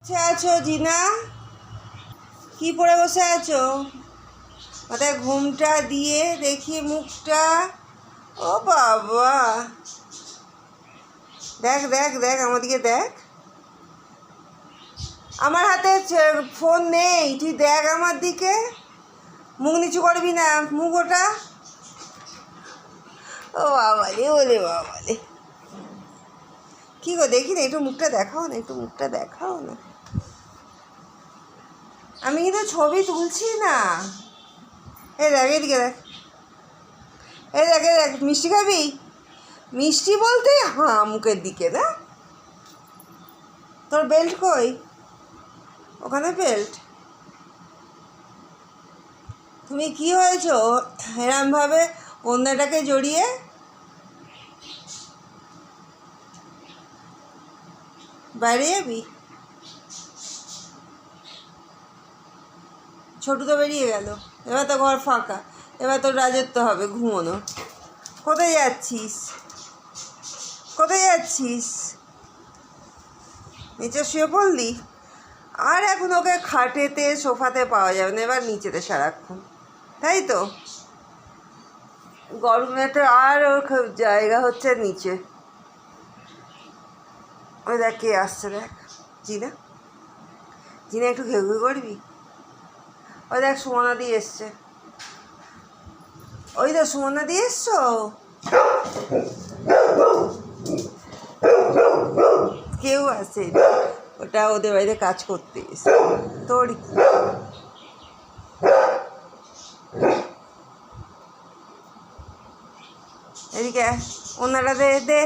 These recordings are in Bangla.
বসে আছো জিনা? কি পরে বসে আছো? মাথায় ঘুমটা দিয়ে দেখি মুখটা। ও বাবা, দেখ দেখ দেখ আমার দিকে দেখ। আমার হাতে ফোন নেই, তুই দেখ আমার দিকে। মুখ নিচু করবি না, মুখ ওটা। ও বাবালে, ওলে বাবালে, কি গো দেখি না, একটু মুখটা দেখাও না, একটু মুখটা দেখাও না। আমি কিন্তু ছবি তুলছি না। এই দেখ, এদিকে দেখ, এই দেখ এই দেখ। মিষ্টি খাবি? মিষ্টি বলতে হ্যাঁ মুখের দিকে না। তোর বেল্ট কই? ওখানে বেল্ট। তুমি কি হয়েছো এরমভাবে অন্যটাকে জড়িয়ে? বাইরে যাবি? ছোটু তো বেরিয়ে গেল, এবার তো ঘর ফাঁকা, এবার তোর রাজত্ব হবে ঘুমোনো। কোথায় যাচ্ছিস? কোথায় যাচ্ছিস? নিচে শুয়ে পড়লি? আর এখন ওকে খাটেতে সোফাতে পাওয়া যাবে না, এবার নিচেতে সারাক্ষণ, তাই তো? গরমেতে আর ওর জায়গা হচ্ছে নিচে। ওই দেখ কে আসছে, দেখ। জিনা, জিনা একটু ঘেউ ঘেউ করবি? ওই দেখ সুমনা দিয়ে এসছে। ওই তো সুমনা দিয়ে এসছো। কেউ আসে, ওটা ওদের বাড়িতে কাজ করতে এসে। তোর এদিকে ওনাটা দে দে।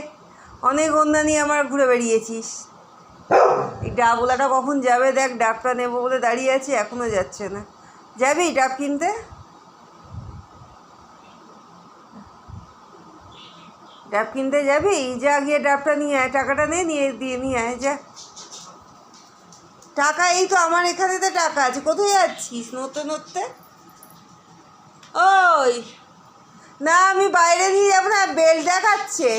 অনেক ওন্না নিয়ে আমার ঘুরে বেরিয়েছিস। এই ডাবওয়ালাটা কখন যাবে দেখ, ডাবটা নেবো বলে দাঁড়িয়ে আছে, এখনও যাচ্ছে না। যাবি ডাব কিনতে? ডাব কিনতে যাবি? যা গিয়ে ডাবটা নিয়ে আয়, টাকাটা নিয়ে নিয়ে আয় যা। টাকা এই তো আমার এখানে তো টাকা আছে। কোথায় যাচ্ছিস নড়তে নড়তে? ওই না, আমি বাইরে নিয়ে যাবো না, বেল দেখাচ্ছে।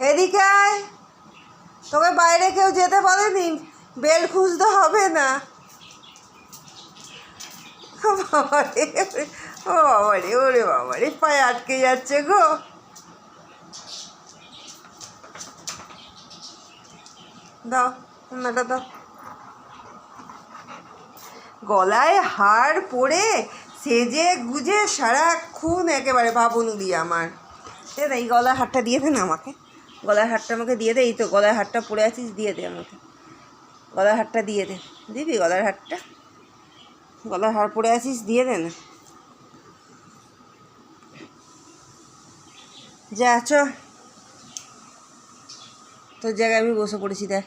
এদিকে আয়, তোকে বাইরে কেউ যেতে বলেনি, বেল খুঁজতে হবে না। ও বাবা রে, ও বাবা রে, ওরে বাবা রে, পায়ে আটকে যাচ্ছে গো। দাও ওনাটা দাও। গলায় হার পরে সেজে গুজে সারাক্ষণ একেবারে ভাবনুদি আমার। দে এই গলার হারটা দিয়ে দে না আমাকে, গলার হারটা আমাকে দিয়ে দে। এই তো গলার হারটা পরে আছিস, দিয়ে দে আমাকে গলার হারটা, দিয়ে দে। দিবি গলার হারটা? গলার হার পরে আছিস, দিয়ে দে না। যা চ, তোর জায়গায় আমি বসে পড়েছি দেখ।